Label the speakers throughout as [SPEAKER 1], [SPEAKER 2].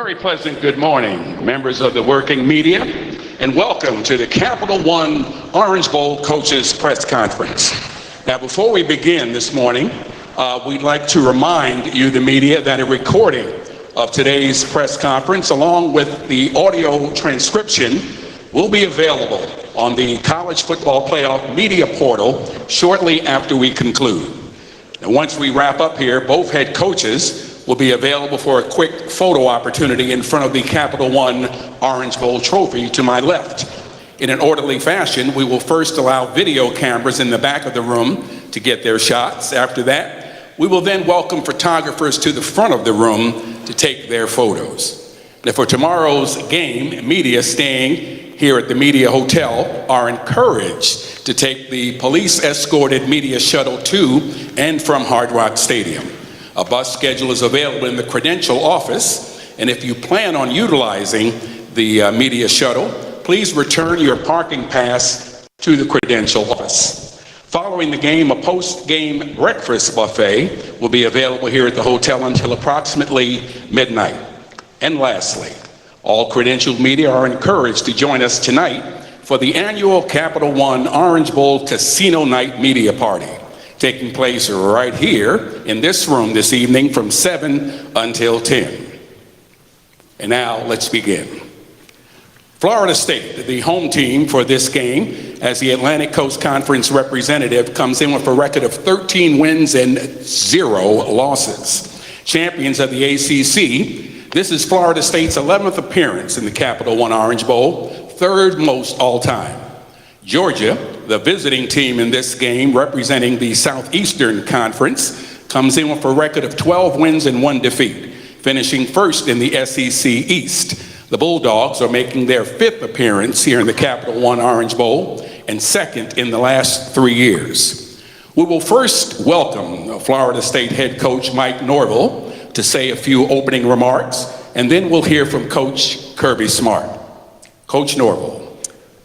[SPEAKER 1] very pleasant good morning, members of the working media, and welcome to the Capital One Orange Bowl Coaches Press Conference. Now, before we begin this morning, we'd like to remind you, the media, that a recording of today's press conference, along with the audio transcription, will be available on the College Football Playoff media portal shortly after we conclude. Now, once we wrap up here, both head coaches will be available for a quick photo opportunity in front of the Capital One Orange Bowl trophy to my left. In an orderly fashion, we will first allow video cameras in the back of the room to get their shots. After that, we will then welcome photographers to the front of the room to take their photos. Now, for tomorrow's game, media staying here at the Media Hotel are encouraged to take the police-escorted media shuttle to and from Hard Rock Stadium. A bus schedule is available in the credential office, and if you plan on utilizing the media shuttle, please return your parking pass to the credential office. Following the game, a post-game breakfast buffet will be available here at the hotel until approximately midnight. And lastly, all credentialed media are encouraged to join us tonight for the annual Capital One Orange Bowl Casino Night Media Party, taking place right here in this room this evening from 7 until 10. And now let's begin. Florida State, the home team for this game, as the Atlantic Coast Conference representative, comes in with a record of 13 wins and 0 losses. Champions of the ACC, this is Florida State's 11th appearance in the Capital One Orange Bowl, third most all time. Georgia, the visiting team in this game, representing the Southeastern Conference, comes in with a record of 12 wins and 1 defeat, finishing first in the SEC East. The Bulldogs are making their 5th appearance here in the Capital One Orange Bowl and 2nd in the last 3 years. We will first welcome Florida State head coach Mike Norvell to say a few opening remarks, and then we'll hear from Coach Kirby Smart. Coach Norvell.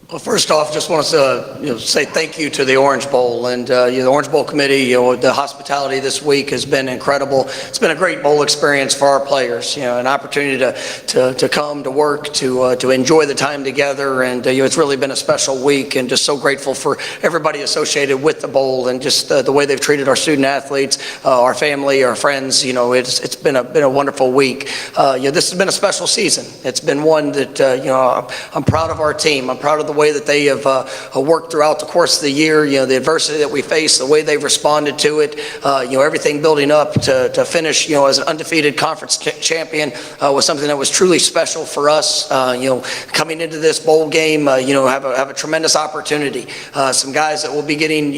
[SPEAKER 2] Well, first off, just want to say thank you to the Orange Bowl and the Orange Bowl committee. The hospitality this week has been incredible. It's been a great bowl experience for our players. An opportunity to come to work, to enjoy the time together, and it's really been a special week. And just so grateful for everybody associated with the bowl and just the way they've treated our student athletes, our family, our friends. It's been a wonderful week. This has been a special season. It's been one that I'm proud of our team. I'm proud of the way that they have worked throughout the course of the year, the adversity that we faced, the way they've responded to it, everything building up to finish, as an undefeated conference champion was something that was truly special for us. Coming into this bowl game, have a tremendous opportunity. Some guys that will be getting,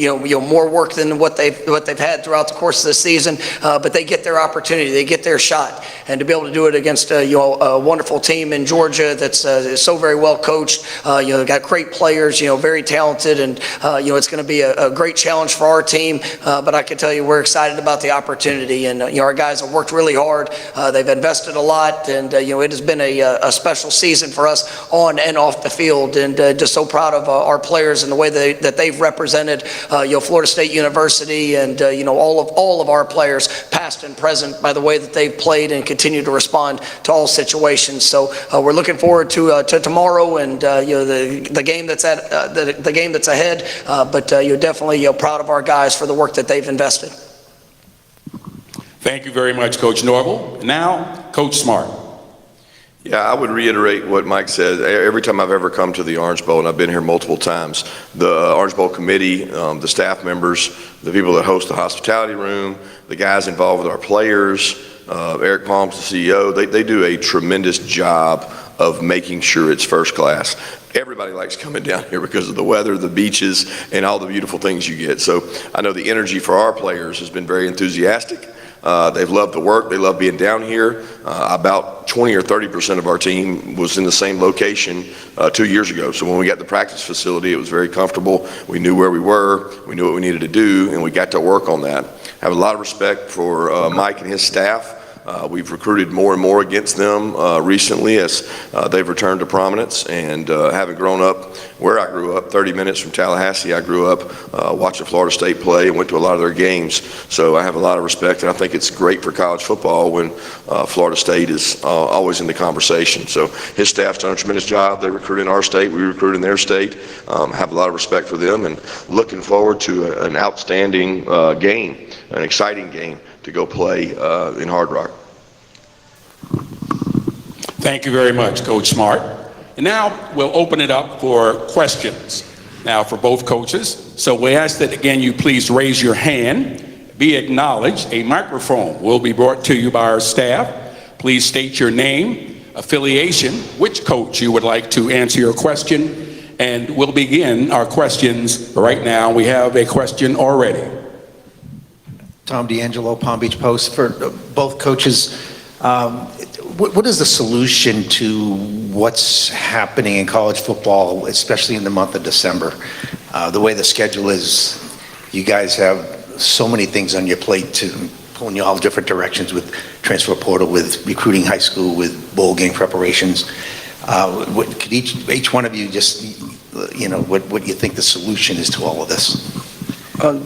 [SPEAKER 2] more work than what they've had throughout the course of the season, but they get their opportunity, they get their shot, and to be able to do it against a wonderful team in Georgia that's so very well coached, got great players, very talented, and it's going to be a great challenge for our team. But I can tell you, we're excited about the opportunity, and our guys have worked really hard. They've invested a lot, and it has been a special season for us on and off the field. And just so proud of our players and the way that they've represented Florida State University, and all of our players, past and present, by the way that they've played and continue to respond to all situations. So we're looking forward to tomorrow and the game that's ahead, but you're definitely proud of our guys for the work that they've invested.
[SPEAKER 1] Thank you very much, Coach Norvell. Now, Coach Smart.
[SPEAKER 3] Yeah, I would reiterate what Mike said. Every time I've ever come to the Orange Bowl, and I've been here multiple times, the Orange Bowl committee, the staff members, the people that host the hospitality room, the guys involved with our players, Eric Palms, the CEO, they do a tremendous job of making sure it's first class. Everybody likes coming down here because of the weather, the beaches, and all the beautiful things you get. So I know the energy for our players has been very enthusiastic. They've loved the work. They love being down here. About 20 or 30% of our team was in the same location 2 years ago. So when we got the practice facility, it was very comfortable. We knew where we were. We knew what we needed to do, and we got to work on that. I have a lot of respect for Mike and his staff. We've recruited more and more against them recently as they've returned to prominence, and having grown up where I grew up, 30 minutes from Tallahassee. I grew up watching Florida State play and went to a lot of their games. So I have a lot of respect, and I think it's great for college football when Florida State is always in the conversation. So his staff's done a tremendous job. They recruit in our state, we recruit in their state. Have a lot of respect for them, and looking forward to an outstanding game, an exciting game to go play in Hard Rock.
[SPEAKER 1] Thank you very much, Coach Smart. And now we'll open it up for questions now for both coaches. So we ask that, again, you please raise your hand, be acknowledged. A microphone will be brought to you by our staff. Please state your name, affiliation, which coach you would like to answer your question, and we'll begin our questions right now. We have a question already.
[SPEAKER 4] Tom D'Angelo, Palm Beach Post. For both coaches, what is the solution to what's happening in college football, especially in the month of December? The way the schedule is, you guys have so many things on your plate to pulling you all different directions with transfer portal, with recruiting high school, with bowl game preparations. Could each one of you just, what you think the solution is to all of this?
[SPEAKER 2] I'll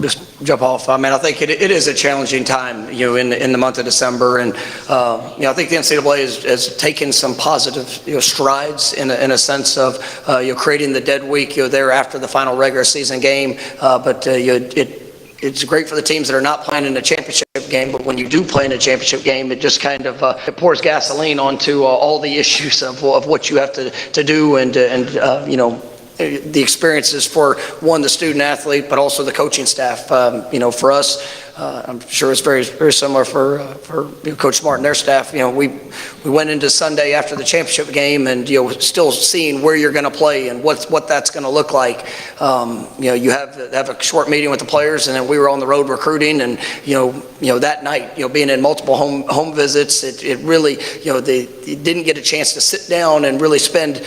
[SPEAKER 2] just jump off. I think it is a challenging time, in the month of December, and I think the NCAA has taken some positive, strides in a sense of creating the dead week, there after the final regular season game, but it's great for the teams that are not playing in a championship game, but when you do play in a championship game, it just kind of it pours gasoline onto all the issues of what you have to do, and the experiences for the student athlete, but also the coaching staff. For us, I'm sure it's very, very similar for Coach Smart and their staff. We went into Sunday after the championship game, and still seeing where you're going to play and what that's going to look like. You have a short meeting with the players, and then we were on the road recruiting, and that night, being in multiple home visits, it really, they didn't get a chance to sit down and really spend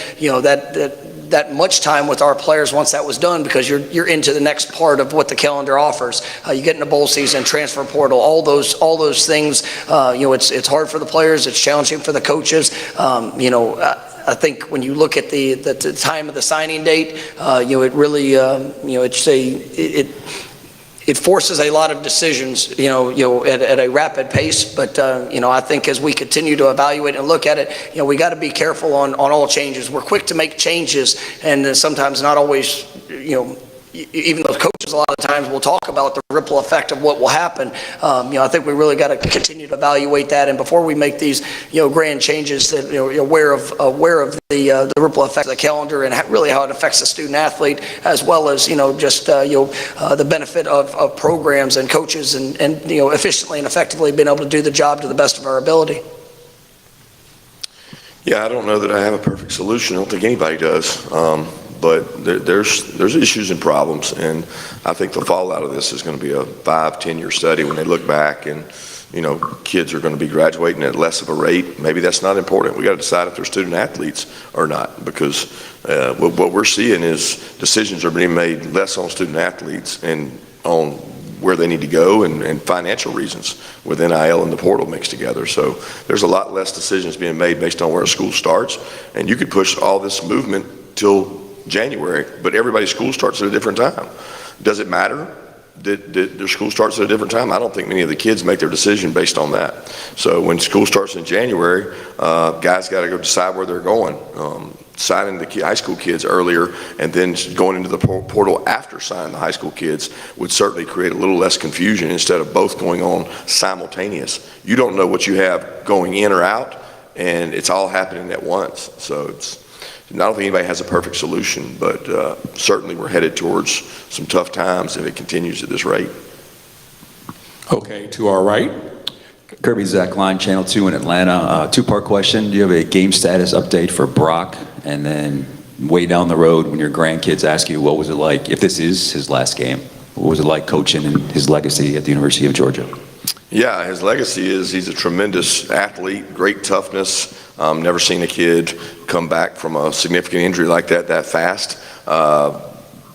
[SPEAKER 2] that much time with our players once that was done, because you're into the next part of what the calendar offers. You get into bowl season, transfer portal, all those things. It's hard for the players. It's challenging for the coaches. I think when you look at the time of the signing date, it really it forces a lot of decisions, at a rapid pace. But, I think as we continue to evaluate and look at it, we got to be careful on all changes. We're quick to make changes, and sometimes not always, even those coaches a lot of times will talk about the ripple effect of what will happen. I think we really got to continue to evaluate that, and before we make these, grand changes, that aware of the ripple effect of the calendar and really how it affects the student athlete, as well as just the benefit of programs and coaches, and efficiently and effectively being able to do the job to the best of our ability.
[SPEAKER 3] Yeah, I don't know that I have a perfect solution. I don't think anybody does. But there's issues and problems, and I think the fallout of this is going to be a 5-10 year study when they look back, and kids are going to be graduating at less of a rate. Maybe that's not important. We got to decide if they're student athletes or not, because what we're seeing is decisions are being made less on student athletes and on where they need to go, and financial reasons with NIL and the portal mixed together. So there's a lot less decisions being made based on where a school starts, and you could push all this movement till January, but everybody's school starts at a different time. Does it matter that their school starts at a different time? I don't think many of the kids make their decision based on that. So when school starts in January, guys got to go decide where they're going. Signing the high school kids earlier and then going into the portal after signing the high school kids would certainly create a little less confusion instead of both going on simultaneous. You don't know what you have going in or out, and it's all happening at once. So I don't think anybody has a perfect solution, but certainly we're headed towards some tough times if it continues at this rate.
[SPEAKER 1] Okay, to our right.
[SPEAKER 5] Kirby, Zach Line, Channel 2 in Atlanta. Two-part question. Do you have a game status update for Brock? And then way down the road, when your grandkids ask you, what was it like, if this is his last game, what was it like coaching and his legacy at the University of Georgia?
[SPEAKER 3] Yeah, his legacy is he's a tremendous athlete, great toughness. Never seen a kid come back from a significant injury like that fast.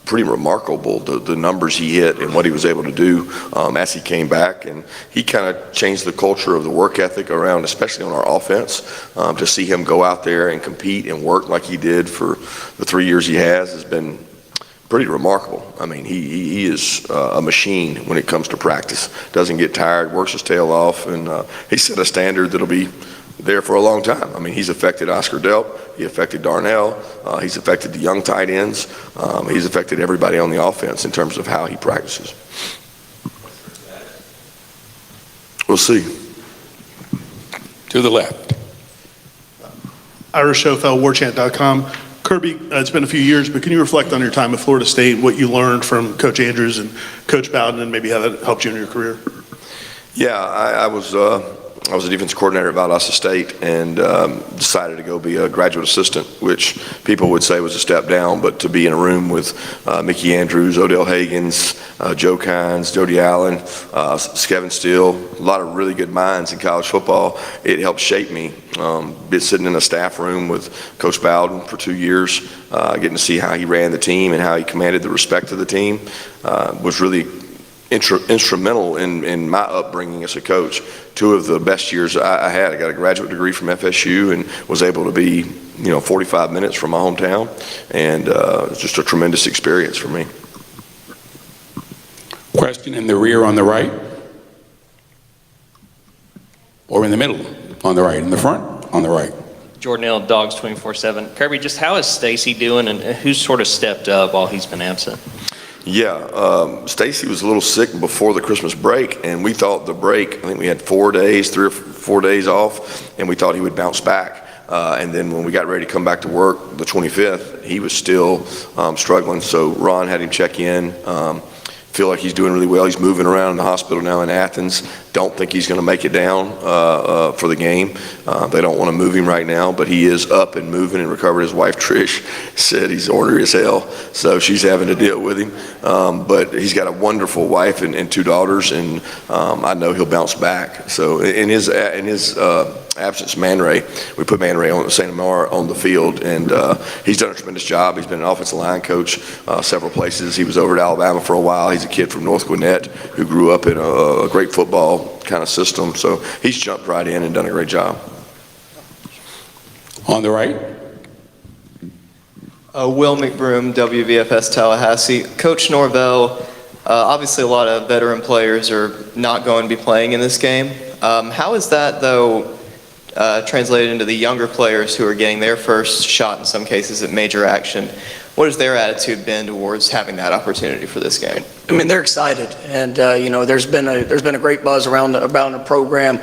[SPEAKER 3] pretty remarkable, the numbers he hit and what he was able to do as he came back. And he kind of changed the culture of the work ethic around, especially on our offense. To see him go out there and compete and work like he did for the 3 years he has been pretty remarkable. I mean, he is a machine when it comes to practice. Doesn't get tired, works his tail off, and he set a standard that'll be there for a long time. I mean, he's affected Oscar Delp, he affected Darnell, he's affected the young tight ends, he's affected everybody on the offense in terms of how he practices. We'll see.
[SPEAKER 1] To the left.
[SPEAKER 6] Ira Schofel, warchant.com. Kirby, it's been a few years, but can you reflect on your time at Florida State, what you learned from Coach Andrews and Coach Bowden, and maybe how that helped you in your career?
[SPEAKER 3] Yeah, I was a defense coordinator at Valdosta State and decided to go be a graduate assistant, which people would say was a step down, but to be in a room with Mickey Andrews, Odell Hagens, Joe Kynes, Jody Allen, Kevin Steele, a lot of really good minds in college football. It helped shape me. Sitting in a staff room with Coach Bowden for 2 years, getting to see how he ran the team and how he commanded the respect of the team was really instrumental in my upbringing as a coach. 2 of the best years I had. I got a graduate degree from FSU and was able to be, 45 minutes from my hometown, and it's just a tremendous experience for me.
[SPEAKER 1] Question in the rear on the right, or in the middle on the right, in the front on the right.
[SPEAKER 7] Jordan Hill, Dogs 24/7. Kirby, just how is Stacy doing, and who's sort of stepped up while he's been absent?
[SPEAKER 3] Yeah, Stacy was a little sick before the Christmas break, and we thought the break, I think we had 4 days, 3 or 4 days off, and we thought he would bounce back. And then when we got ready to come back to work the 25th, he was still struggling. So Ron had him check in. Feel like he's doing really well. He's moving around in the hospital now in Athens. Don't think he's going to make it down for the game. They don't want to move him right now, but he is up and moving and recovered. His wife, Trish, said he's ornery as hell, so she's having to deal with him. But he's got a wonderful wife and 2 daughters, and I know he'll bounce back. So in his absence, Man Ray, we put Man Ray on St. Amar on the field, and he's done a tremendous job. He's been an offensive line coach several places. He was over at Alabama for a while. He's a kid from North Gwinnett who grew up in a great football kind of system. So he's jumped right in and done a great job.
[SPEAKER 1] On the right.
[SPEAKER 8] Will McBroom, WVFS Tallahassee. Coach Norvell, obviously a lot of veteran players are not going to be playing in this game. How is that, though, translated into the younger players who are getting their first shot in some cases at major action? What has their attitude been towards having that opportunity for this game?
[SPEAKER 2] I mean, they're excited, and there's been a great buzz around the program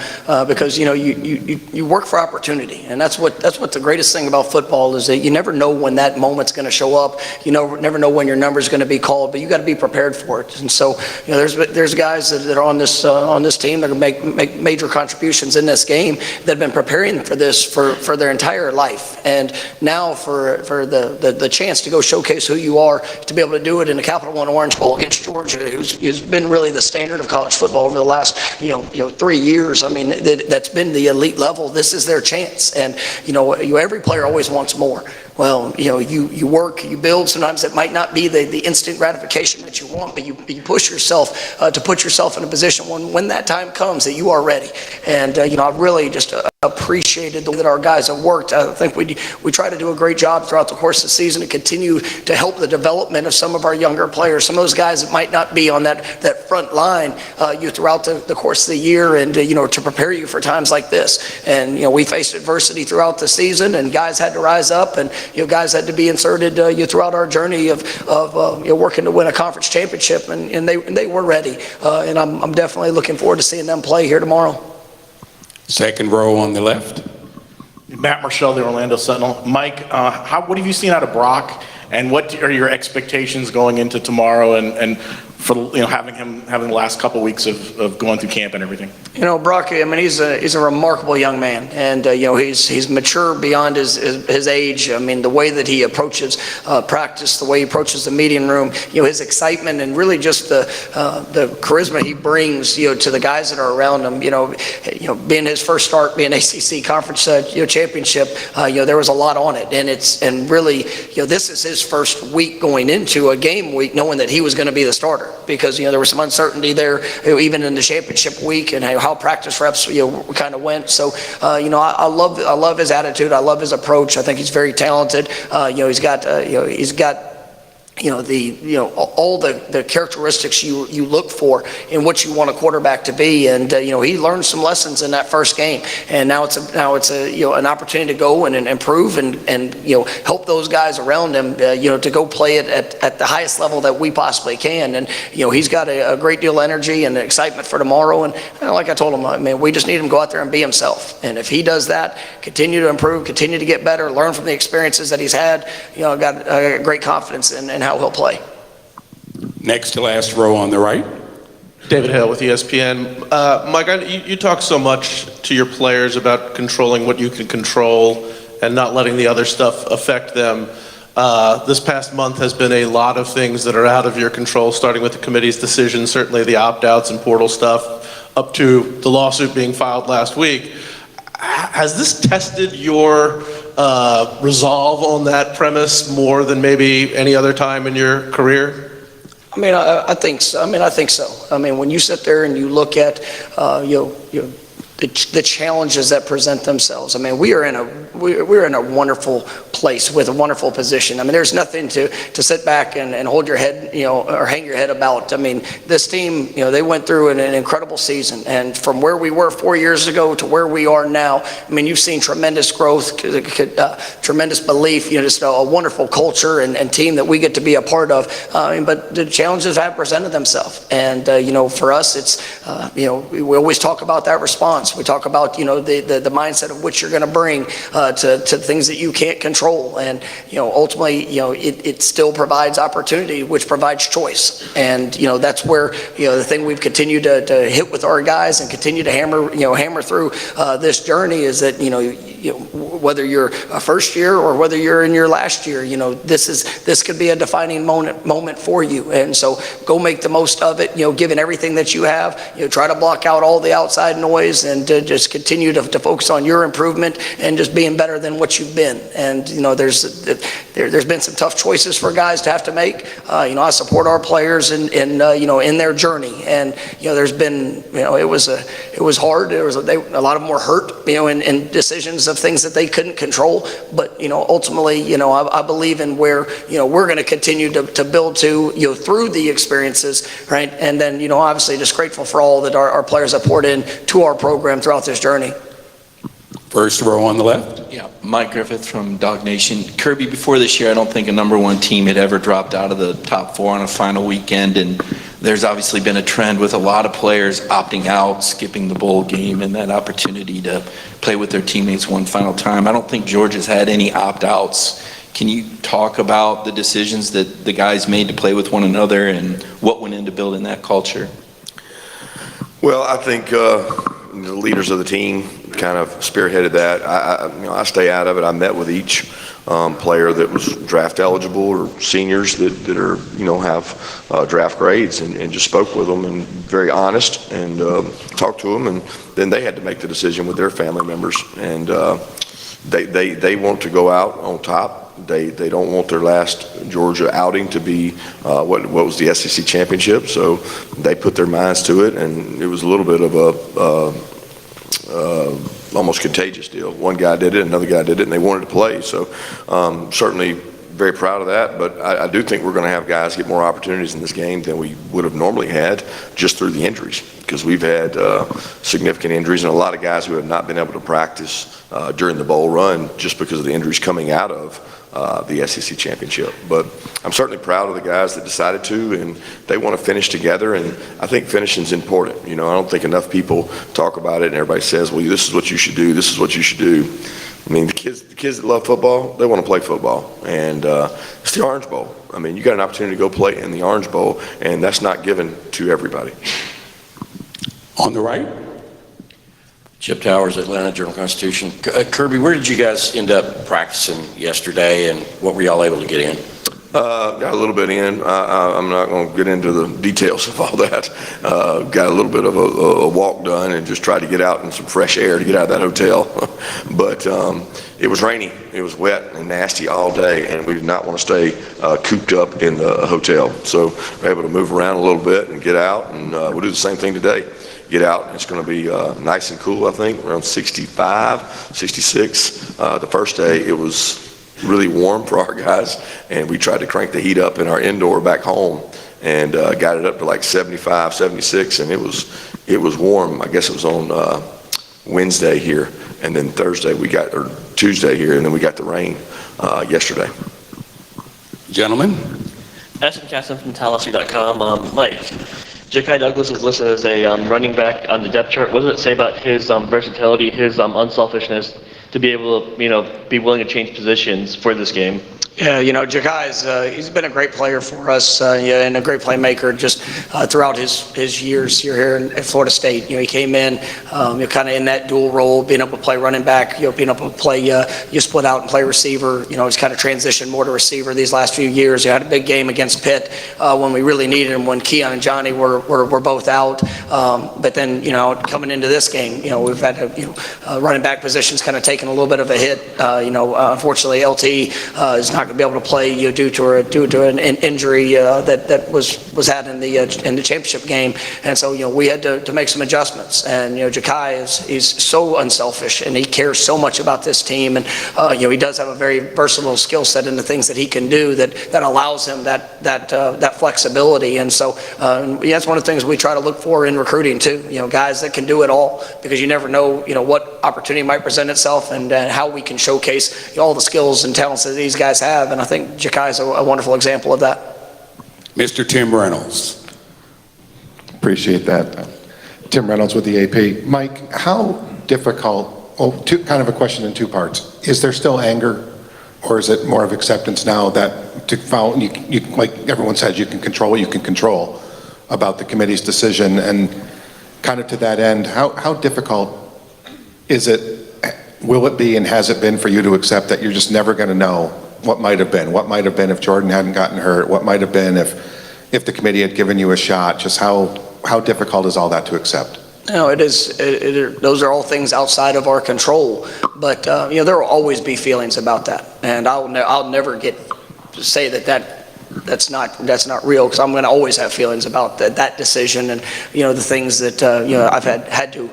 [SPEAKER 2] because you work for opportunity, and that's what the greatest thing about football is, that you never know when that moment's going to show up. You never know when your number's going to be called, but you got to be prepared for it. And so there's guys that are on this team that are make major contributions in this game that have been preparing for this for their entire life, and now for the chance to go showcase who you are, to be able to do it in the Capital One Orange Bowl against Georgia, who's been really the standard of college football over the last 3 years. I mean, that's been the elite level. This is their chance, and every player always wants more. Well, you work, you build. Sometimes it might not be the instant gratification that you want, but you push yourself to put yourself in a position when that time comes that you are ready. And I've really just appreciated the way that our guys have worked. I think we try to do a great job throughout the course of the season to continue to help the development of some of our younger players, some of those guys that might not be on that front line throughout the course of the year, and to prepare you for times like this. And we faced adversity throughout the season, and guys had to rise up, and guys had to be inserted throughout our journey of working to win a conference championship, and they were ready. And I'm definitely looking forward to seeing them play here tomorrow.
[SPEAKER 1] Second row on the left.
[SPEAKER 9] Matt Marshall, the Orlando Sentinel. Mike, what have you seen out of Brock, and what are your expectations going into tomorrow? And for, having the last couple weeks of going through camp and everything?
[SPEAKER 2] Brock, I mean, he's a remarkable young man, and he's mature beyond his age. I mean, the way that he approaches practice, the way he approaches the meeting room, his excitement, and really just the charisma he brings, to the guys that are around him. Being his first start, being ACC conference championship, there was a lot on it, and really, this is his first week going into a game week, knowing that he was going to be the starter, because there was some uncertainty there, even in the championship week, and how practice reps kind of went. So I love his attitude. I love his approach. I think he's very talented. He's got all the characteristics you look for in what you want a quarterback to be, and he learned some lessons in that first game, and now it's an opportunity to go and improve and help those guys around him to go play it at the highest level that we possibly can. And he's got a great deal of energy and excitement for tomorrow, and like I told him, I mean, we just need him to go out there and be himself, and if he does that, continue to improve, continue to get better, learn from the experiences that he's had, I got great confidence in how he'll play.
[SPEAKER 1] Next to last row on the right.
[SPEAKER 10] David Hale with ESPN. Mike, you talk so much to your players about controlling what you can control and not letting the other stuff affect them. This past month has been a lot of things that are out of your control, starting with the committee's decision, certainly the opt-outs and portal stuff, up to the lawsuit being filed last week. Has this tested your resolve on that premise more than maybe any other time in your career?
[SPEAKER 2] I mean, I think so. I mean, when you sit there and you look at the challenges that present themselves, I mean, we're in a wonderful place with a wonderful position. I mean, there's nothing to sit back and hold your head, or hang your head about. I mean, this team, they went through an incredible season, and from where we were 4 years ago to where we are now, I mean, you've seen tremendous growth, tremendous belief, just a wonderful culture and team that we get to be a part of. But the challenges have presented themselves, and for us, it's we always talk about that response. We talk about the mindset of which you're going to bring to things that you can't control, and ultimately it still provides opportunity, which provides choice, and that's where the thing we've continued to hit with our guys and continue to hammer through this journey is that whether you're a first year or whether you're in your last year, this could be a defining moment for you, and so go make the most of it. Given everything that you have, try to block out all the outside noise and to just continue to focus on your improvement and just being better than what you've been. And there's been some tough choices for guys to have to make. I support our players in their journey, and there's been it was hard. There was a lot of them were hurt in decisions of things that they couldn't control. But ultimately I believe in where we're going to continue to build to through the experiences, right? And then obviously just grateful for all that our players have poured in to our program throughout this journey.
[SPEAKER 1] First row on the left.
[SPEAKER 11] Yeah, Mike Griffith from Dog Nation. Kirby, before this year, I don't think a number one team had ever dropped out of the top four on a final weekend, and there's obviously been a trend with a lot of players opting out, skipping the bowl game, and that opportunity to play with their teammates one final time. I don't think Georgia's had any opt-outs. Can you talk about the decisions that the guys made to play with one another and what went into building that culture?
[SPEAKER 3] Well, I think the leaders of the team kind of spearheaded that. I stay out of it. I met with each player that was draft eligible or seniors that are have draft grades and just spoke with them and very honest and talked to them, and then they had to make the decision with their family members, and they want to go out on top. They don't want their last Georgia outing to be what was the SEC championship, so they put their minds to it, and it was a little bit of a almost contagious deal. One guy did it, another guy did it, and they wanted to play. So certainly very proud of that, but I do think we're going to have guys get more opportunities in this game than we would have normally had just through the injuries. because we've had significant injuries and a lot of guys who have not been able to practice during the bowl run just because of the injuries coming out of the SEC championship. But I'm certainly proud of the guys that decided to, and they want to finish together, and I think finishing is important. You know, I don't think enough people talk about it, and everybody says, well, this is what you should do, this is what you should do. I mean, the kids that love football, they want to play football, and it's the Orange Bowl. I mean, you got an opportunity to go play in the Orange Bowl, and that's not given to everybody.
[SPEAKER 1] On the right.
[SPEAKER 12] Chip Towers, Atlanta Journal-Constitution. Kirby, where did you guys end up practicing yesterday, and what were y'all able to get in?
[SPEAKER 3] Got a little bit in. I'm not going to get into the details of all that. Got a little bit of a walk done and just tried to get out in some fresh air to get out of that hotel. But it was rainy, it was wet and nasty all day, and we did not want to stay cooped up in the hotel. So we're able to move around a little bit and get out, and we'll do the same thing today. Get out, it's going to be nice and cool, I think, around 65, 66. The first day it was really warm for our guys, and we tried to crank the heat up in our indoor back home and got it up to like 75, 76, and it was warm. I guess it was on Wednesday here, and then Tuesday here, and then we got the rain yesterday.
[SPEAKER 1] Gentlemen.
[SPEAKER 13] Ashton Casson from Tallahassee.com. Mike, Ja'Kai Douglas is listed as a running back on the depth chart. What does it say about his versatility, his unselfishness to be able to, be willing to change positions for this game?
[SPEAKER 2] Yeah, Ja'Kai's, he's been a great player for us, and a great playmaker just throughout his years here at Florida State. He came in, kind of in that dual role, being able to play running back, being able to play, you split out and play receiver. He's kind of transitioned more to receiver these last few years. He had a big game against Pitt when we really needed him, when Keon and Johnny were both out. But then, coming into this game, we've had running back positions kind of taken a little bit of a hit. Unfortunately, LT is not going to be able to play due to an injury that was had in the championship game, and so we had to make some adjustments. And Ja'Kai he's so unselfish, and he cares so much about this team, and he does have a very versatile skill set in the things that he can do that allows him that flexibility. And so that's one of the things we try to look for in recruiting too. Guys that can do it all, because you never know what opportunity might present itself, and how we can showcase all the skills and talents that these guys have. And I think Ja'Kai is a wonderful example of that.
[SPEAKER 1] Mr. Tim Reynolds.
[SPEAKER 14] Appreciate that. Tim Reynolds with the AP. Mike, how difficult, kind of a question in two parts. Is there still anger, or is it more of acceptance now that you, like everyone says, you can control what you can control about the committee's decision? And kind of to that end, how difficult is it, will it be, and has it been for you to accept that you're just never going to know what might have been? What might have been if Jordan hadn't gotten hurt? What might have been if the committee had given you a shot? Just how difficult is all that to accept?
[SPEAKER 2] No, it is. Those are all things outside of our control. But there will always be feelings about that, and I'll never say that's not real, because I'm going to always have feelings about that decision, and the things that I've had to.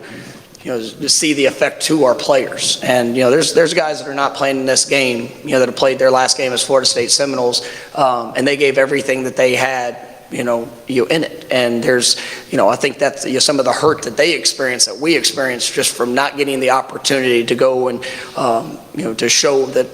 [SPEAKER 2] To see the effect to our players. And, there's guys that are not playing in this game, that have played their last game as Florida State Seminoles, and they gave everything that they had, in it. And there's, I think that's some of the hurt that they experience, that we experience, just from not getting the opportunity to go and, to show that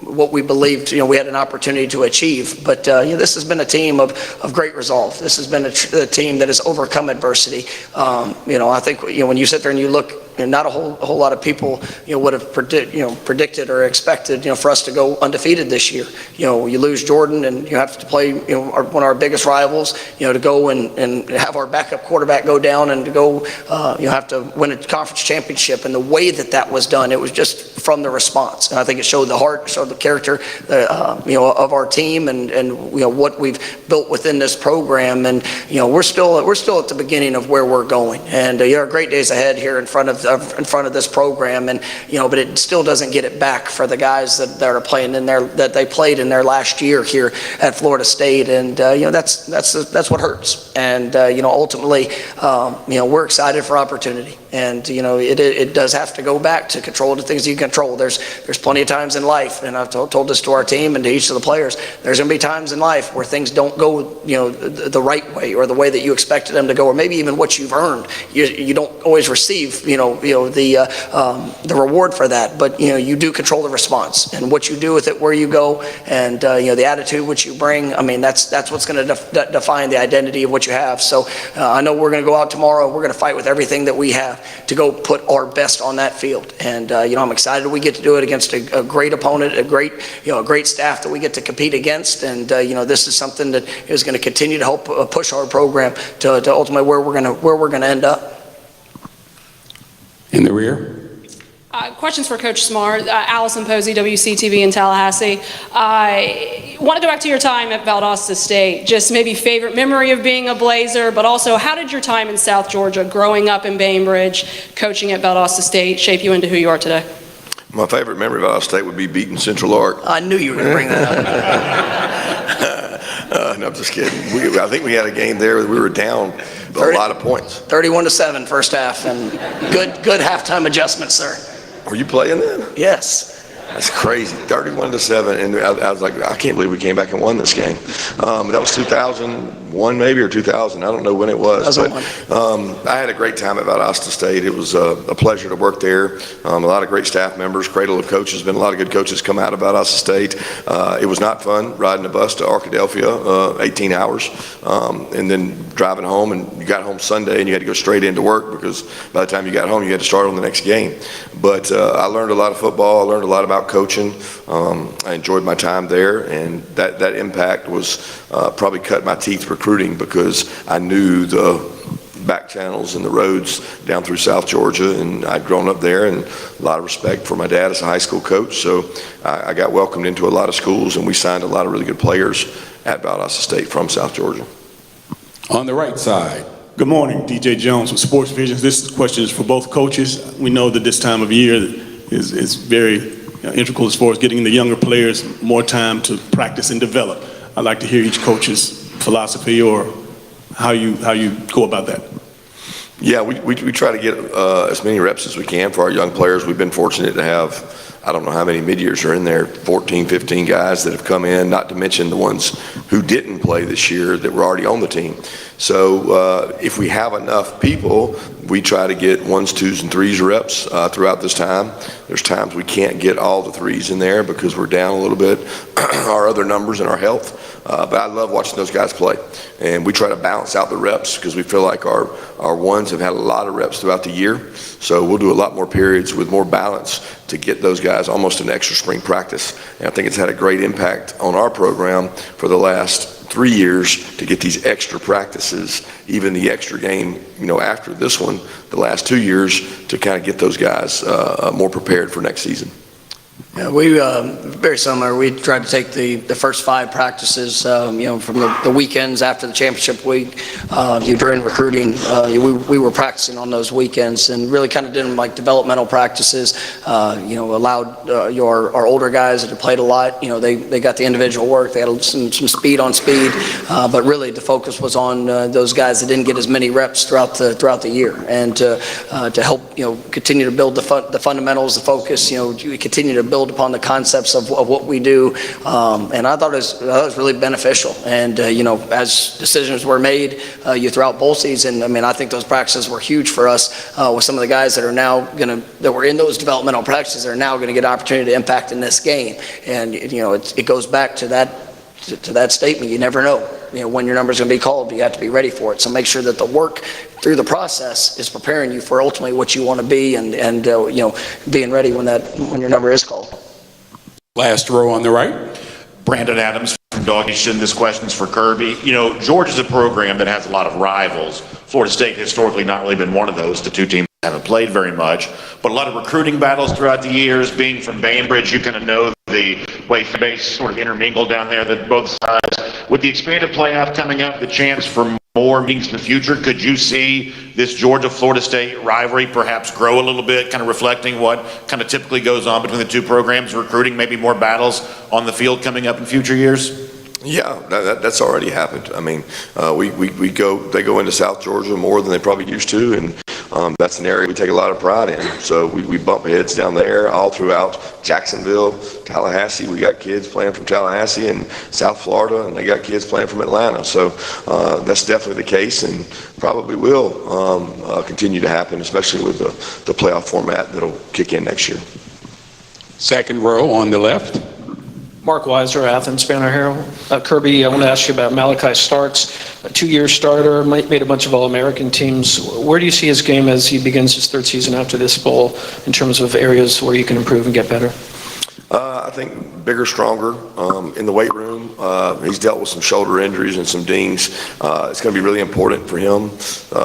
[SPEAKER 2] what we believed, we had an opportunity to achieve. But this has been a team of great resolve. This has been a team that has overcome adversity. I think when you sit there and you look, not a whole lot of people would have predicted or expected for us to go undefeated this year. You lose Jordan, and you have to play one of our biggest rivals. To go and have our backup quarterback go down, and to go have to win a conference championship. And the way that was done, it was just from the response. And I think it showed the heart, showed the character, of our team, and what we've built within this program. And we're still at the beginning of where we're going. And there are great days ahead here in front of in front of this program, and but it still doesn't get it back for the guys that are playing in that they played in their last year here at Florida State, and that's what hurts. And ultimately, we're excited for opportunity, and it does have to go back to control the things you control. There's plenty of times in life, and I've told this to our team and to each of the players. There's going to be times in life where things don't go the right way or the way that you expected them to go, or maybe even what you've earned. You don't always receive the reward for that, but you do control the response and what you do with it, where you go, and the attitude which you bring. I mean, that's what's going to define the identity of what you have. So I know we're going to go out tomorrow. We're going to fight with everything that we have to go put our best on that field, and I'm excited we get to do it against a great opponent, a great staff that we get to compete against, and this is something that is going to continue to help push our program to ultimately where we're going to end up.
[SPEAKER 1] In the rear.
[SPEAKER 15] Questions for Coach Smart. Allison Posey, WCTV in Tallahassee. I want to go back to your time at Valdosta State. Just maybe favorite memory of being a Blazer, but also how did your time in South Georgia, growing up in Bainbridge, coaching at Valdosta State, shape you into who you are today?
[SPEAKER 3] My favorite memory of Valdosta State would be beating Central Arc.
[SPEAKER 2] I knew you were going to bring that up.
[SPEAKER 3] No, I'm just kidding. I think we had a game there that we were down a lot of points.
[SPEAKER 2] 31-7 first half, and good halftime adjustment, sir.
[SPEAKER 3] Were you playing then?
[SPEAKER 2] Yes.
[SPEAKER 3] That's crazy. 31-7, and I was like, I can't believe we came back and won this game. That was 2001 maybe, or 2000. I don't know when it was. But I had a great time at Valdosta State. It was a pleasure to work there. A lot of great staff members, cradle of coaches. Been a lot of good coaches come out of Valdosta State. It was not fun riding a bus to Arkadelphia, 18 hours, and then driving home. And you got home Sunday and you had to go straight into work, because by the time you got home, you had to start on the next game. But I learned a lot of football. I learned a lot about coaching. I enjoyed my time there, and that impact was probably cut my teeth recruiting, because I knew the back channels and the roads down through South Georgia, and I'd grown up there, and a lot of respect for my dad as a high school coach. So I got welcomed into a lot of schools, and we signed a lot of really good players at Valdosta State from South Georgia.
[SPEAKER 1] On the right side.
[SPEAKER 16] Good morning, DJ Jones with Sports Visions. This question is for both coaches. We know that this time of year is very integral as far as getting the younger players more time to practice and develop. I'd like to hear each coach's philosophy or how you go about that.
[SPEAKER 3] Yeah, we try to get as many reps as we can for our young players. We've been fortunate to have, I don't know how many mid-years are in there, 14, 15 guys that have come in, not to mention the ones who didn't play this year that were already on the team. So if we have enough people, we try to get 1s, 2s, and 3s reps throughout this time. There's times we can't get all the 3s in there because we're down a little bit, our other numbers and our health. But I love watching those guys play. And we try to balance out the reps, because we feel like our 1s have had a lot of reps throughout the year. So we'll do a lot more periods with more balance to get those guys almost an extra spring practice. And I think it's had a great impact on our program for the last 3 years to get these extra practices, even the extra game, after this one, the last 2 years, to kind of get those guys more prepared for next season.
[SPEAKER 2] Yeah, we very similar. We tried to take the first 5 practices, from the weekends after the championship week. During recruiting, we were practicing on those weekends and really kind of did them like developmental practices. Allowed our older guys that had played a lot. They got the individual work. They had some speed on speed, but really the focus was on those guys that didn't get as many reps throughout the year, and to help continue to build the fundamentals, the focus. We continue to build upon the concepts of what we do, and I thought it was really beneficial. And as decisions were made throughout bowl season, I think those practices were huge for us with some of the guys that were in those developmental practices that are now going to get opportunity to impact in this game. And it goes back to that statement. You never know when your number's going to be called, but you have to be ready for it. So make sure that the work through the process is preparing you for ultimately what you want to be, and being ready when your number is called.
[SPEAKER 1] Last row on the right.
[SPEAKER 17] Brandon Adams from Dog Nation. This question's for Kirby. Georgia's a program that has a lot of rivals. Florida State historically not really been one of those. The two teams haven't played very much, but a lot of recruiting battles throughout the years. Being from Bainbridge, you kind of know the way fan base sort of intermingled down there, that both sides. With the expanded playoff coming up, the chance for more meetings in the future? Could you see this Georgia-Florida State rivalry perhaps grow a little bit, kind of reflecting what kind of typically goes on between the two programs, recruiting, maybe more battles on the field coming up in future years?
[SPEAKER 3] Yeah, that's already happened. I mean, they go into South Georgia more than they probably used to, and that's an area we take a lot of pride in. So we bump heads down there all throughout Jacksonville, Tallahassee. We got kids playing from Tallahassee and South Florida, and they got kids playing from Atlanta. So that's definitely the case, and probably will continue to happen, especially with the playoff format that'll kick in next year.
[SPEAKER 1] Second row on the left.
[SPEAKER 18] Mark Weiser, Athens Banner Herald. Kirby, I want to ask you about Malachi Starks, a two-year starter, made a bunch of All-American teams. Where do you see his game as he begins his third season after this bowl in terms of areas where you can improve and get better?
[SPEAKER 3] I think bigger, stronger in the weight room. He's dealt with some shoulder injuries and some dings. It's going to be really important for him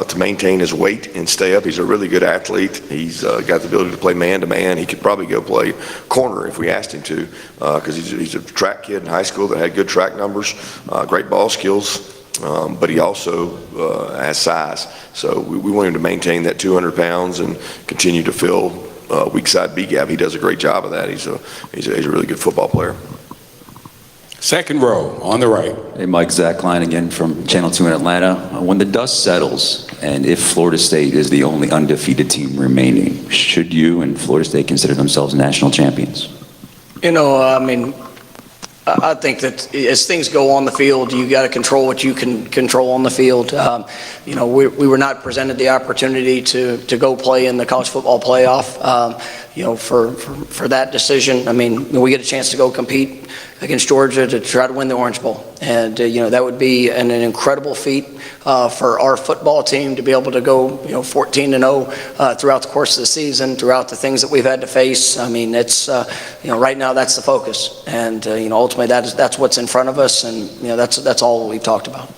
[SPEAKER 3] to maintain his weight and stay up. He's a really good athlete. He's got the ability to play man-to-man. He could probably go play corner if we asked him to, because he's a track kid in high school that had good track numbers, great ball skills. But he also has size. So we want him to maintain that 200 pounds and continue to fill weak side B gap. He does a great job of that. He's a really good football player.
[SPEAKER 1] Second row on the right.
[SPEAKER 5] Hey, Mike, Zach Klein again from Channel 2 in Atlanta. When the dust settles, and if Florida State is the only undefeated team remaining, should you and Florida State consider themselves national champions?
[SPEAKER 2] You know, I mean, I think that as things go on the field, you got to control what you can control on the field. You know, we were not presented the opportunity to go play in the college football playoff. You know, for that decision, I mean, we get a chance to go compete against Georgia to try to win the Orange Bowl, and you know, that would be an incredible feat for our football team to be able to go 14-0 throughout the course of the season, throughout the things that we've had to face. I mean, it's you know, right now that's the focus, and you know, ultimately that's what's in front of us, and you know, that's all we've talked about.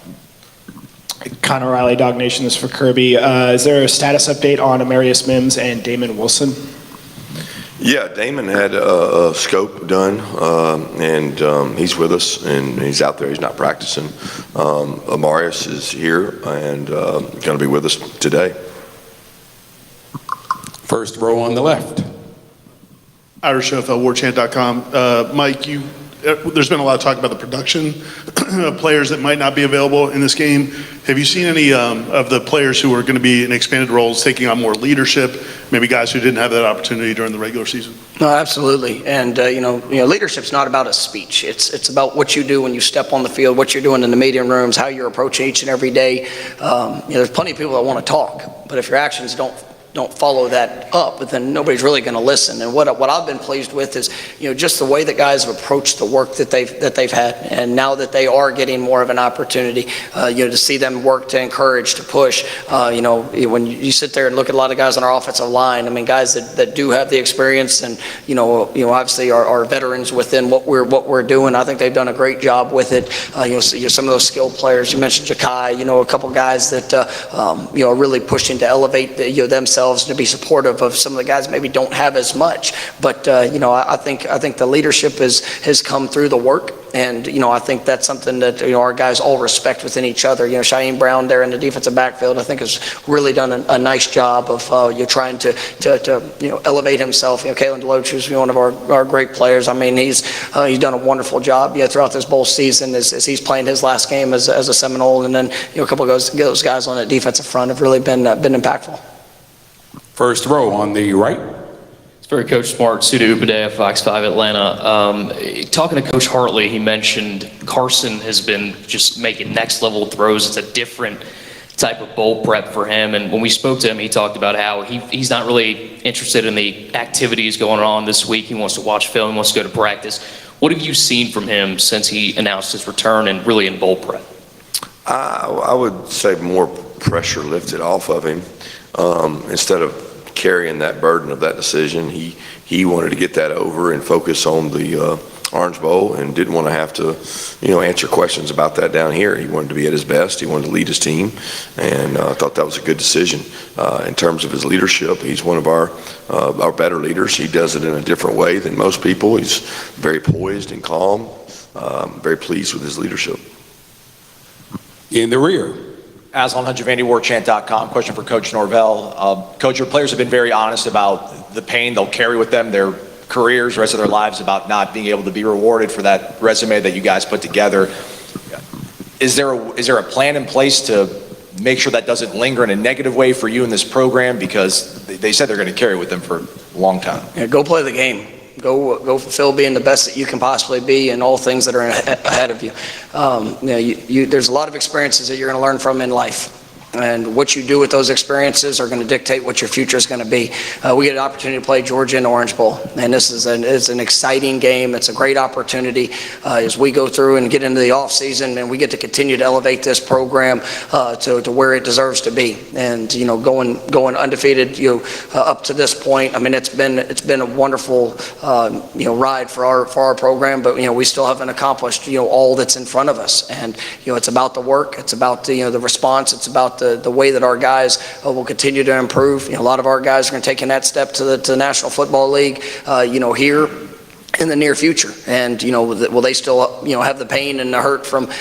[SPEAKER 19] Connor Riley, Dog Nation, this is for Kirby. Is there a status update on Amarius Mims and Damon Wilson?
[SPEAKER 3] Yeah, Damon had a scope done, and he's with us, and he's out there. He's not practicing. Amarius is here and going to be with us today.
[SPEAKER 1] First row on the left.
[SPEAKER 6] Irish NFL, warchant.com. Mike, there's been a lot of talk about the production of players that might not be available in this game. Have you seen any of the players who are going to be in expanded roles taking on more leadership, maybe guys who didn't have that opportunity during the regular season?
[SPEAKER 2] No, absolutely. And you know, leadership's not about a speech. It's about what you do when you step on the field, what you're doing in the meeting rooms, how you're approaching each and every day. You know, there's plenty of people that want to talk, but if your actions don't follow that up, but then nobody's really going to listen. And what I've been pleased with is, you know, just the way that guys have approached the work that they've had, and now that they are getting more of an opportunity, you know, to see them work, to encourage, to push. You know, when you sit there and look at a lot of guys on our offensive line, I mean, guys that do have the experience, and you know, obviously are veterans within what we're doing. I think they've done a great job with it. You know, some of those skilled players you mentioned, Jakai, you know, a couple guys that you know, are really pushing to elevate themselves, to be supportive of some of the guys maybe don't have as much. But you know, I think the leadership has come through the work, and you know, I think that's something that, you know, our guys all respect within each other. You know, Shaheem Brown there in the defensive backfield, I think has really done a nice job of you know, trying to you know, elevate himself. You know, Kalen DeLoach, who's one of our great players. I mean, he's done a wonderful job, you know, throughout this bowl season as he's playing his last game as a Seminole, and then you know, a couple of those guys on the defensive front have really been impactful.
[SPEAKER 1] First row on the right.
[SPEAKER 7] It's for Coach Smart, Suda Upadea, Fox 5 Atlanta. Talking to Coach Hartley, he mentioned Carson has been just making next level throws. It's a different type of bowl prep for him. And when we spoke to him, he talked about how he's not really interested in the activities going on this week. He wants to watch film, he wants to go to practice. What have you seen from him since he announced his return and really in bowl prep?
[SPEAKER 3] I would say more pressure lifted off of him. Instead of carrying that burden of that decision, he wanted to get that over and focus on the Orange Bowl, and didn't want to have to, you know, answer questions about that down here. He wanted to be at his best. He wanted to lead his team, and I thought that was a good decision. In terms of his leadership, he's one of our better leaders. He does it in a different way than most people. He's very poised and calm. Very pleased with his leadership.
[SPEAKER 1] In the rear.
[SPEAKER 20] Aslan Hunter, WarChant.com. Question for Coach Norvell. Coach, your players have been very honest about the pain they'll carry with them their careers, the rest of their lives, about not being able to be rewarded for that resume that you guys put together. Is there a plan in place to make sure that doesn't linger in a negative way for you in this program? Because they said they're going to carry it with them for a long time.
[SPEAKER 2] Yeah, go play the game. Go fulfill being the best that you can possibly be in all things that are ahead of you. There's a lot of experiences that you're going to learn from in life. And what you do with those experiences are going to dictate what your future is going to be. We get an opportunity to play Georgia in the Orange Bowl, and this is it's an exciting game. It's a great opportunity as we go through and get into the offseason, and we get to continue to elevate this program to where it deserves to be. And going undefeated, up to this point. I mean, it's been a wonderful ride for our program, but we still haven't accomplished all that's in front of us. And it's about the work. It's about the response. It's about the way that our guys will continue to improve. A lot of our guys are going to take that step to the National Football League, here in the near future. And, will they still, have the pain and the hurt from,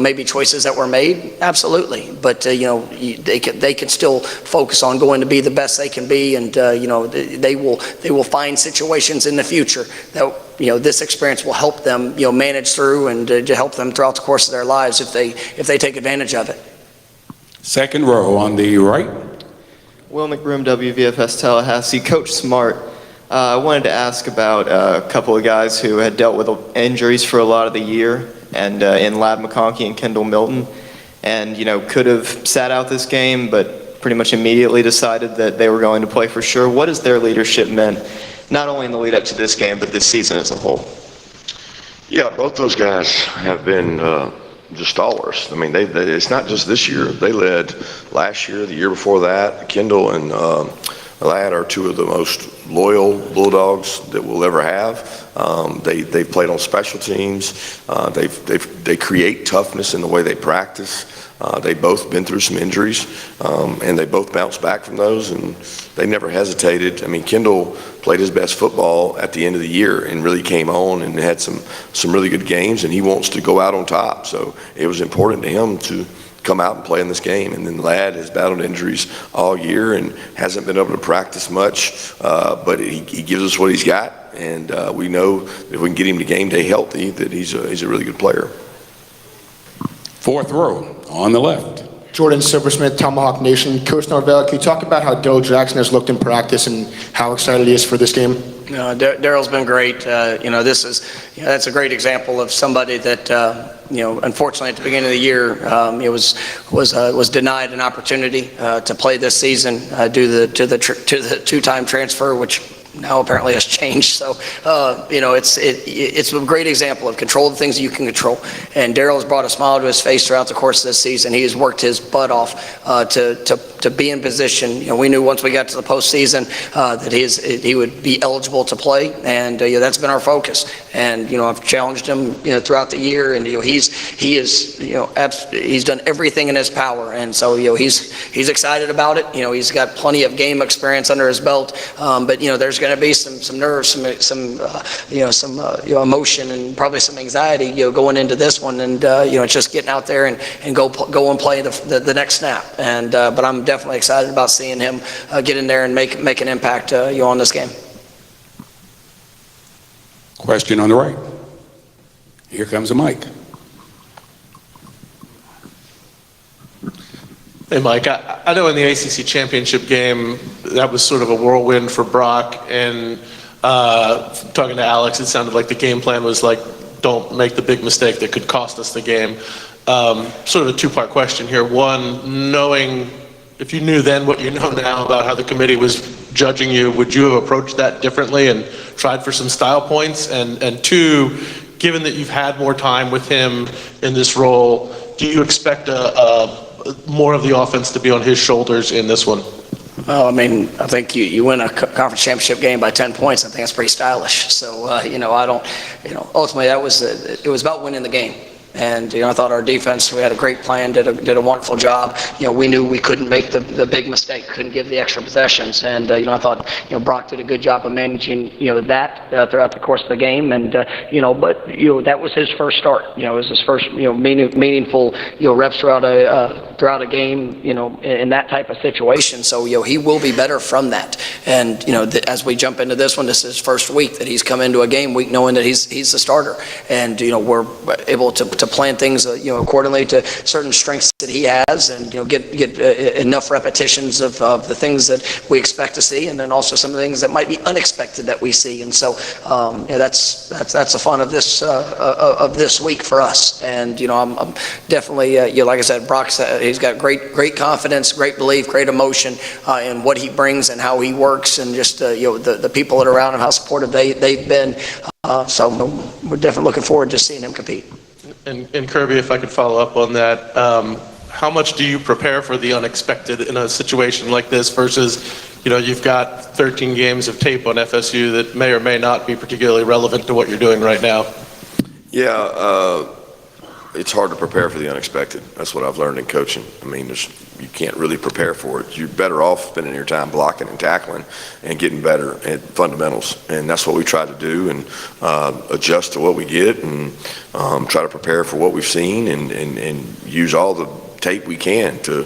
[SPEAKER 2] maybe choices that were made? Absolutely. But, they can still focus on going to be the best they can be. And, they will find situations in the future that, this experience will help them, manage through and to help them throughout the course of their lives if they take advantage of it.
[SPEAKER 1] Second row on the right.
[SPEAKER 8] Will McBroom, WVFS Tallahassee. Coach Smart, I wanted to ask about a couple of guys who had dealt with injuries for a lot of the year, and in Ladd McConkey and Kendall Milton, and could have sat out this game, but pretty much immediately decided that they were going to play for sure. What has their leadership meant, not only in the lead up to this game, but this season as a whole?
[SPEAKER 3] Yeah, both those guys have been just stalwarts. I mean, it's not just this year. They led last year, the year before that. Kendall and Ladd are two of the most loyal Bulldogs that we'll ever have. They played on special teams. They create toughness in the way they practice. They've both been through some injuries, and they both bounced back from those, and they never hesitated. I mean, Kendall played his best football at the end of the year and really came on and had some really good games, and he wants to go out on top. So it was important to him to come out and play in this game. And then Ladd has battled injuries all year and hasn't been able to practice much, but he gives us what he's got, and we know that if we can get him to game day healthy, that he's a really good player.
[SPEAKER 1] Fourth row on the left.
[SPEAKER 21] Jordan Silversmith, Tomahawk Nation. Coach Norvell, can you talk about how Daryl Jackson has looked in practice and how excited he is for this game?
[SPEAKER 2] Daryl's been great. That's a great example of somebody that, unfortunately at the beginning of the year, was denied an opportunity to play this season due to the two-time transfer, which now apparently has changed. So, it's a great example of control the things you can control. And Daryl has brought a smile to his face throughout the course of this season. He has worked his butt off to be in position. We knew once we got to the postseason that he would be eligible to play, and that's been our focus. And I've challenged him throughout the year, and he's done everything in his power, and so he's excited about it. He's got plenty of game experience under his belt, but there's going to be some nerves, some emotion, and probably some anxiety going into this one, and it's just getting out there and go and play the next snap. And but I'm definitely excited about seeing him get in there and make an impact on this game.
[SPEAKER 1] Question on the right. Here comes a mic.
[SPEAKER 10] Hey, Mike, I know in the ACC championship game, that was sort of a whirlwind for Brock, and talking to Alex, it sounded like the game plan was like, don't make the big mistake that could cost us the game. Sort of a two-part question here. One, knowing, if you knew then what you know now about how the committee was judging you, would you have approached that differently and tried for some style points? And two, given that you've had more time with him in this role, do you expect more of the offense to be on his shoulders in this one?
[SPEAKER 2] Well, I mean, I think you win a conference championship game by 10 points. I think that's pretty stylish. So, I don't, ultimately it was about winning the game. And, I thought our defense, we had a great plan, did a wonderful job. We knew we couldn't make the big mistake, couldn't give the extra possessions. And, I thought, Brock did a good job of managing, that throughout the course of the game. And, that was his first start. It was his first, meaningful, reps throughout a game, in that type of situation. So, he will be better from that. And, as we jump into this one, this is his first week that he's come into a game week knowing that he's the starter. And, we're able to plan things, accordingly to certain strengths that he has, and, get enough repetitions of the things that we expect to see, and then also some of the things that might be unexpected that we see. And so, that's the fun of this week for us. And, I'm definitely, like I said, Brock's, he's got great confidence, great belief, great emotion in what he brings and how he works, and just, the people that are around him, how supportive they've been. So we're definitely looking forward to seeing him compete.
[SPEAKER 10] And Kirby, if I could follow up on that, how much do you prepare for the unexpected in a situation like this versus, you've got 13 games of tape on FSU that may or may not be particularly relevant to what you're doing right now?
[SPEAKER 3] Yeah, it's hard to prepare for the unexpected. That's what I've learned in coaching. I mean, you can't really prepare for it. You're better off spending your time blocking and tackling and getting better at fundamentals. And that's what we try to do, and adjust to what we get, and try to prepare for what we've seen, and use all the tape we can to,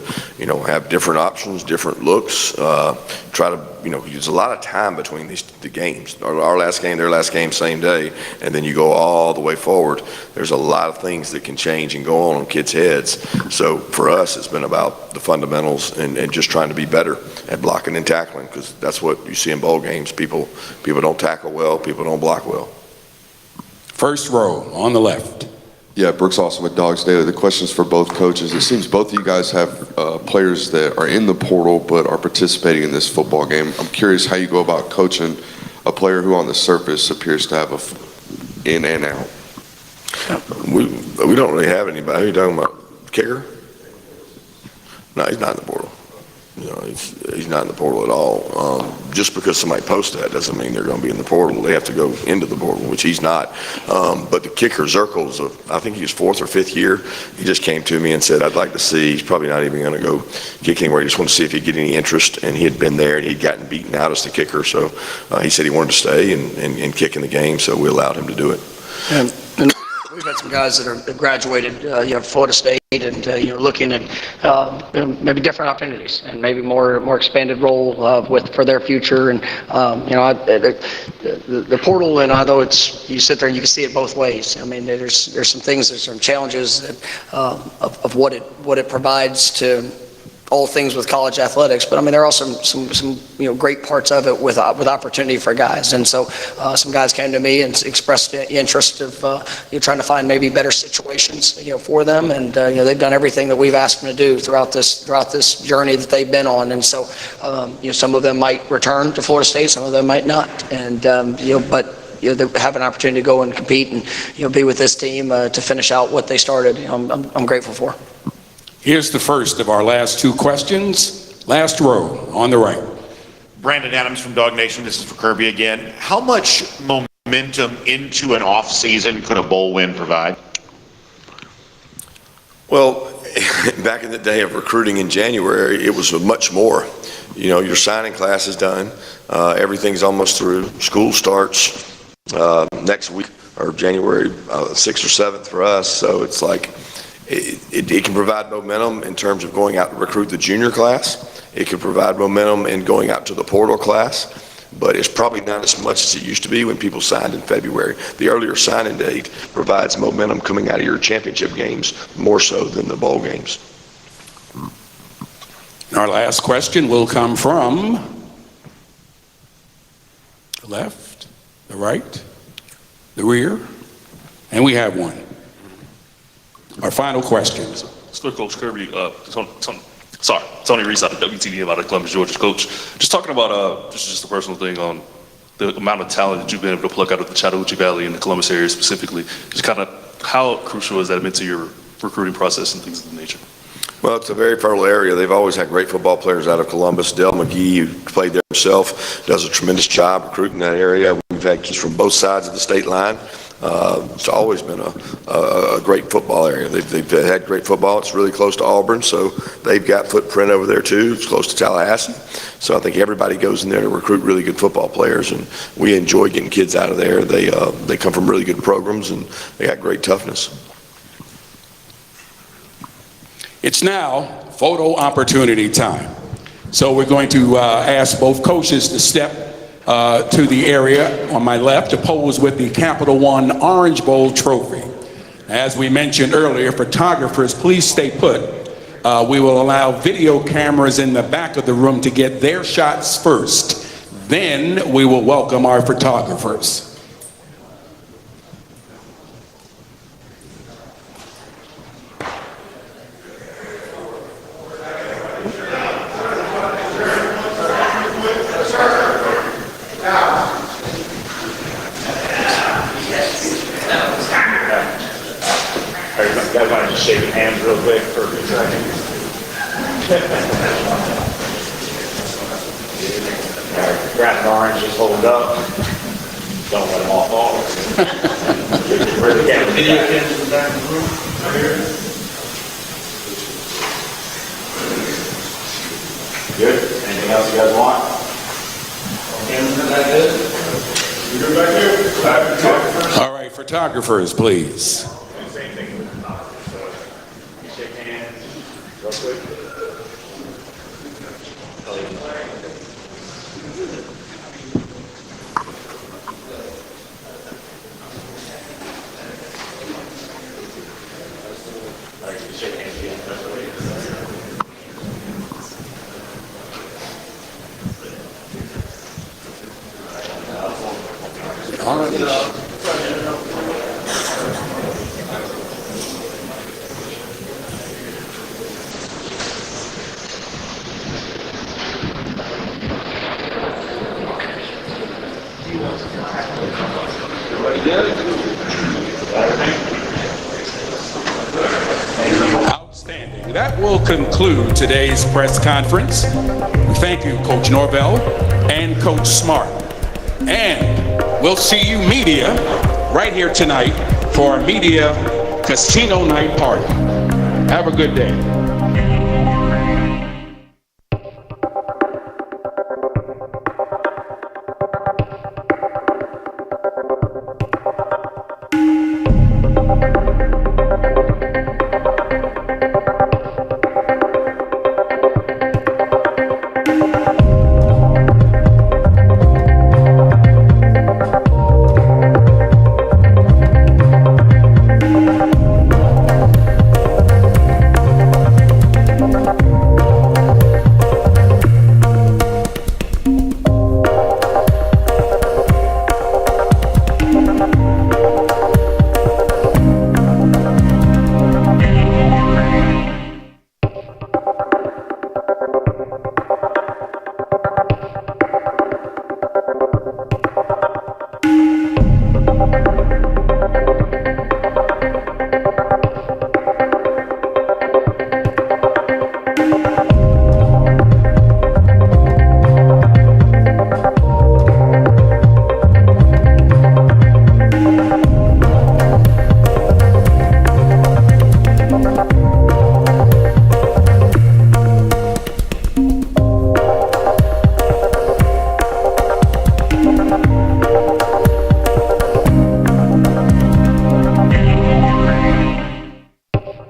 [SPEAKER 3] have different options, different looks, try to, use a lot of time between the games. Our last game, their last game, same day, and then you go all the way forward. There's a lot of things that can change and go on kids' heads. So for us, it's been about the fundamentals, and just trying to be better at blocking and tackling, because that's what you see in bowl games. People don't tackle well, people don't block well.
[SPEAKER 1] First row on the left.
[SPEAKER 4] Yeah, Brooks Austin with Dogs Daily. The question's for both coaches. It seems both of you guys have players that are in the portal but are participating in this football game. I'm curious how you go about coaching a player who on the surface appears to have a in and out.
[SPEAKER 3] We don't really have anybody. Who are you talking about? Kicker? No, he's not in the portal. He's not in the portal at all. Just because somebody posts that doesn't mean they're going to be in the portal. They have to go into the portal, which he's not. But the kicker, Zirkle's, I think he's 4th or 5th year. He just came to me and said, I'd like to see. He's probably not even going to go kick anywhere. He just wanted to see if he'd get any interest. And he had been there, and he'd gotten beaten out as the kicker. So he said he wanted to stay and kick in the game, so we allowed him to do it.
[SPEAKER 2] And we've had some guys that are graduated, Florida State, and looking at maybe different opportunities, and maybe more expanded role for their future. And the portal, and although you sit there and you can see it both ways. I mean, there's some things, there's some challenges that, of what it provides to all things with college athletics, but I mean, there are also some great parts of it with opportunity for guys. And so some guys came to me and expressed interest of trying to find maybe better situations for them, and they've done everything that we've asked them to do throughout this journey that they've been on. And so some of them might return to Florida State, some of them might not, and but they have an opportunity to go and compete and be with this team to finish out what they started. I'm grateful for.
[SPEAKER 1] Here's the first of our last two questions. Last row on the right.
[SPEAKER 17] Brandon Adams from Dog Nation. This is for Kirby again. How much momentum into an off season could a bowl win provide?
[SPEAKER 3] Well, back in the day of recruiting in January, it was much more. Your signing class is done. Everything's almost through. School starts next week, or January 6th or 7th for us. So it's like, it can provide momentum in terms of going out to recruit the junior class. It can provide momentum in going out to the portal class, but it's probably not as much as it used to be when people signed in February. The earlier signing date provides momentum coming out of your championship games more so than the bowl games.
[SPEAKER 1] Our last question will come from the left, the right, the rear, and we have one. Our final question.
[SPEAKER 22] Coach Kirby, Tony Reese out of WTV about Columbus, Georgia's coach. Just talking about just a personal thing on the amount of talent that you've been able to pluck out of the Chattahoochee Valley and the Columbus area specifically. Just kind of how crucial has that been to your recruiting process and things of the nature?
[SPEAKER 3] Well, it's a very fertile area. They've always had great football players out of Columbus. Dale McGee, who played there himself, does a tremendous job recruiting that area. We've had kids from both sides of the state line. It's always been a great football area. They've had great football. It's really close to Auburn, so they've got footprint over there too. It's close to Tallahassee. So I think everybody goes in there to recruit really good football players, and we enjoy getting kids out of there. They come from really good programs, and they got great toughness.
[SPEAKER 1] It's now photo opportunity time. So we're going to ask both coaches to step to the area on my left to pose with the Capital One Orange Bowl trophy. As we mentioned earlier, photographers, please stay put. We will allow video cameras in the back of the room to get their shots first. Then we will welcome our photographers.
[SPEAKER 17] Everybody just shaking hands real quick for a second. Grab an orange, just hold it up. Don't let them all fall. Video cameras in the back of the room, right here. Good. Anything else you guys want? Cameras in that good? You good back here?
[SPEAKER 1] All right, photographers, please.
[SPEAKER 17] Same thing with the top. So you shake hands real quick. All right, you shake hands again.
[SPEAKER 1] All right. Outstanding. That will conclude today's press conference. Thank you, Coach Norvell and Coach Smart. And we'll see you media right here tonight for our media casino night party. Have a good day.